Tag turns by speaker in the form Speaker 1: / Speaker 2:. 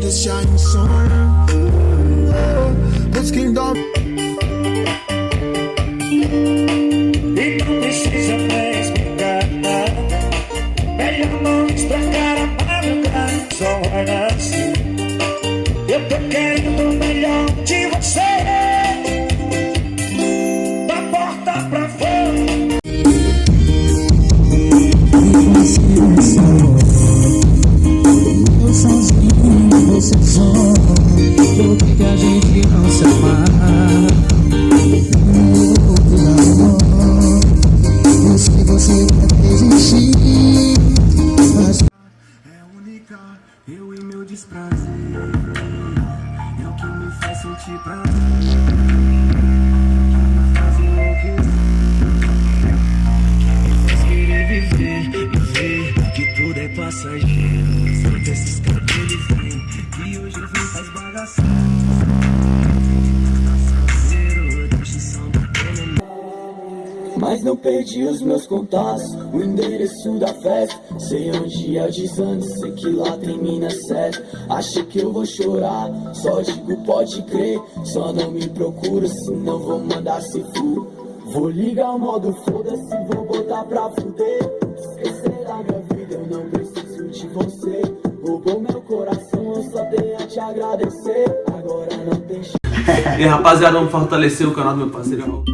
Speaker 1: the shining sun. What's kingdom?
Speaker 2: E não precisa me explicar. Melhor não estragar a madrugada. Só vai nascer. Eu tô querendo o melhor de você. Da porta pra fora.
Speaker 3: Eu sozinho, você só. Por que a gente não se amar? Eu sei que você quer existir, mas
Speaker 1: É única, eu e meu desprazer. É o que me faz sentir prazer. Passageiro, sempre esses cabelos vêm. E hoje eu vim faz bagaço.
Speaker 3: mas não perdi os meus contatos, o endereço da festa. Sei onde é o desande, sei que lá tem mina certa. Achei que eu vou chorar, só digo pode crer. Só não me procura, senão vou mandar se for. Vou ligar o modo foda-se, vou botar pra fuder. Esquecer da minha vida, eu não preciso de você. Roubou meu coração, eu só tenho a te agradecer. Agora não tem chance.
Speaker 4: E rapaziada, vamos fortalecer o canal do meu parceiro.